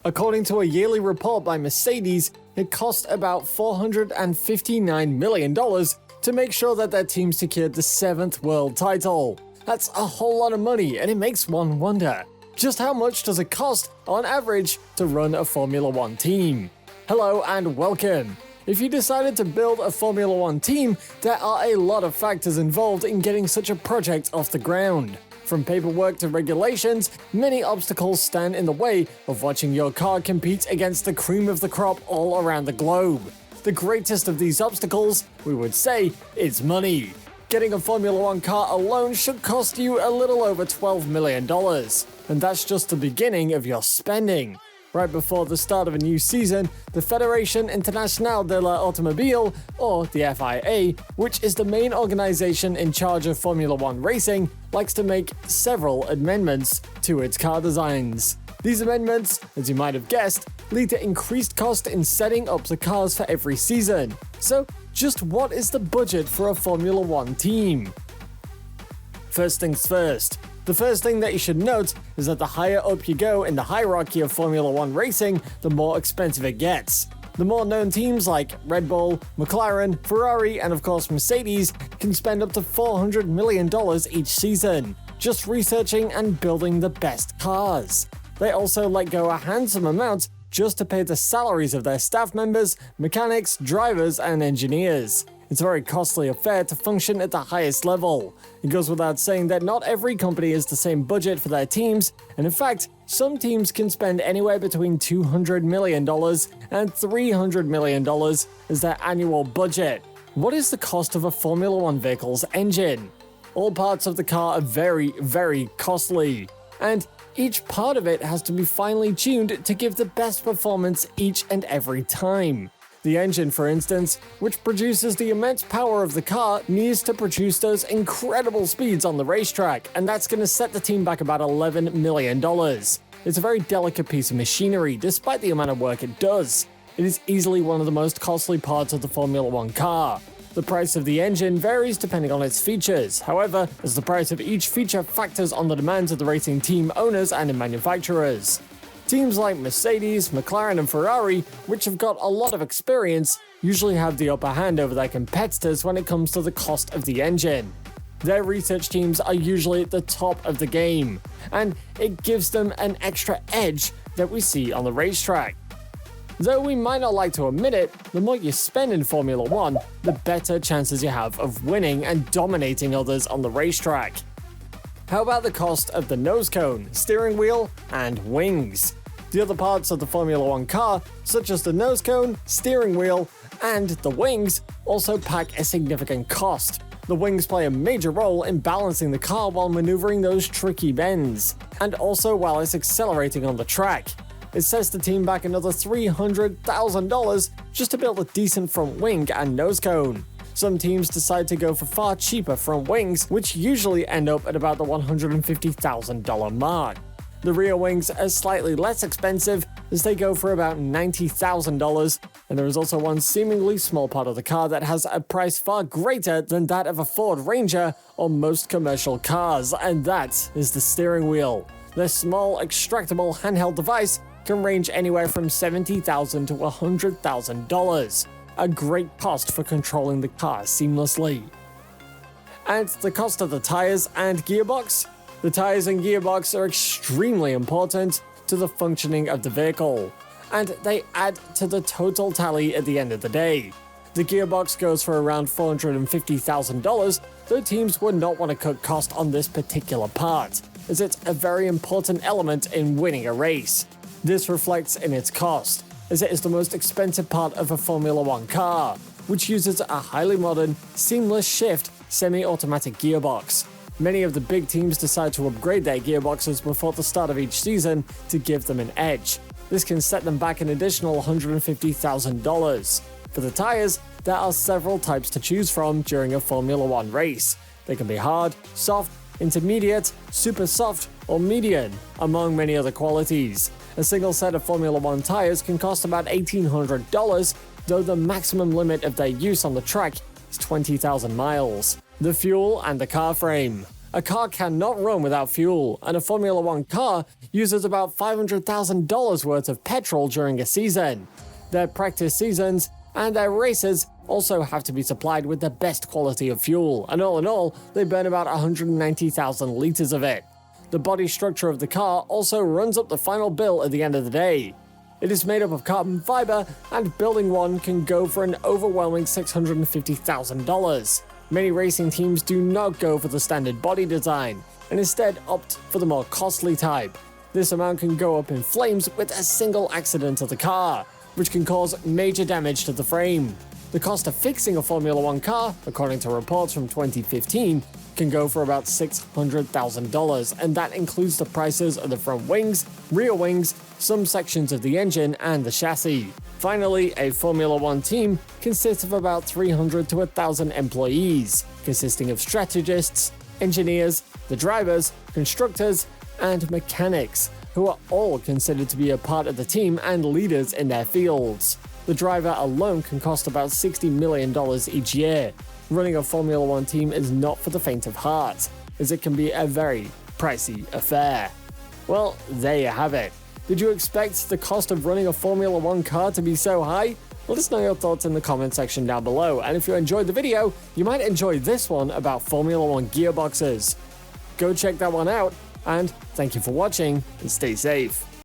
According to a yearly report by Mercedes, it cost about $459 million to make sure that their team secured the 7th world title. That's a whole lot of money, and it makes one wonder, just how much does it cost, on average, to run a Formula One team? Hello and welcome! If you decided to build a Formula One team, there are a lot of factors involved in getting such a project off the ground. From paperwork to regulations, many obstacles stand in the way of watching your car compete against the cream of the crop all around the globe. The greatest of these obstacles, we would say, is money. Getting a Formula One car alone should cost you a little over $12 million, and that's just the beginning of your spending. Right before the start of a new season, the Fédération Internationale de l'Automobile, or the FIA, which is the main organization in charge of Formula One racing, likes to make several amendments to its car designs. These amendments, as you might have guessed, lead to increased cost in setting up the cars for every season. So, just what is the budget for a Formula One team? First things first. The first thing that you should note is that the higher up you go in the hierarchy of Formula One racing, the more expensive it gets. The more known teams like Red Bull, McLaren, Ferrari, and of course Mercedes can spend up to $400 million each season, just researching and building the best cars. They also let go a handsome amount just to pay the salaries of their staff members, mechanics, drivers, and engineers. It's a very costly affair to function at the highest level. It goes without saying that not every company has the same budget for their teams, and in fact, some teams can spend anywhere between $200 million and $300 million as their annual budget. What is the cost of a Formula One vehicle's engine? All parts of the car are very, very costly, and each part of it has to be finely tuned to give the best performance each and every time. The engine, for instance, which produces the immense power of the car, needs to produce those incredible speeds on the racetrack, and that's going to set the team back about $11 million. It's a very delicate piece of machinery, despite the amount of work it does. It is easily one of the most costly parts of the Formula One car. The price of the engine varies depending on its features. However, as the price of each feature factors on the demands of the racing team owners and the manufacturers. Teams like Mercedes, McLaren, and Ferrari, which have got a lot of experience, usually have the upper hand over their competitors when it comes to the cost of the engine. Their research teams are usually at the top of the game, and it gives them an extra edge that we see on the racetrack. Though we might not like to admit it, the more you spend in Formula One, the better chances you have of winning and dominating others on the racetrack. How about the cost of the nose cone, steering wheel, and wings? The other parts of the Formula One car, such as the nose cone, steering wheel, and the wings, also pack a significant cost. The wings play a major role in balancing the car while maneuvering those tricky bends, and also while it's accelerating on the track. It sets the team back another $300,000 just to build a decent front wing and nose cone. Some teams decide to go for far cheaper front wings, which usually end up at about the $150,000 mark. The rear wings are slightly less expensive, as they go for about $90,000, and there is also one seemingly small part of the car that has a price far greater than that of a Ford Ranger or most commercial cars, and that is the steering wheel. This small, extractable handheld device can range anywhere from $70,000 to $100,000. A great cost for controlling the car seamlessly. And the cost of the tires and gearbox? The tires and gearbox are extremely important to the functioning of the vehicle, and they add to the total tally at the end of the day. The gearbox goes for around $450,000, though teams would not want to cut cost on this particular part, as it's a very important element in winning a race. This reflects in its cost, as it is the most expensive part of a Formula One car, which uses a highly modern, seamless shift, semi-automatic gearbox. Many of the big teams decide to upgrade their gearboxes before the start of each season to give them an edge. This can set them back an additional $150,000. For the tires, there are several types to choose from during a Formula One race. They can be hard, soft, intermediate, super soft, or medium, among many other qualities. A single set of Formula One tires can cost about $1,800, though the maximum limit of their use on the track is 20,000 miles. The fuel and the car frame. A car cannot run without fuel, and a Formula One car uses about $500,000 worth of petrol during a season. Their practice seasons and their races also have to be supplied with the best quality of fuel, and all in all, they burn about 190,000 liters of it. The body structure of the car also runs up the final bill at the end of the day. It is made up of carbon fiber, and building one can go for an overwhelming $650,000. Many racing teams do not go for the standard body design, and instead opt for the more costly type. This amount can go up in flames with a single accident of the car, which can cause major damage to the frame. The cost of fixing a Formula One car, according to reports from 2015, can go for about $600,000, and that includes the prices of the front wings, rear wings, some sections of the engine, and the chassis. Finally, a Formula One team consists of about 300 to 1,000 employees, consisting of strategists, engineers, the drivers, constructors, and mechanics, who are all considered to be a part of the team and leaders in their fields. The driver alone can cost about $60 million each year. Running a Formula One team is not for the faint of heart, as it can be a very pricey affair. Well, there you have it. Did you expect the cost of running a Formula One car to be so high? Let us know your thoughts in the comment section down below, and if you enjoyed the video, you might enjoy this one about Formula One gearboxes. Go check that one out, and thank you for watching, and stay safe.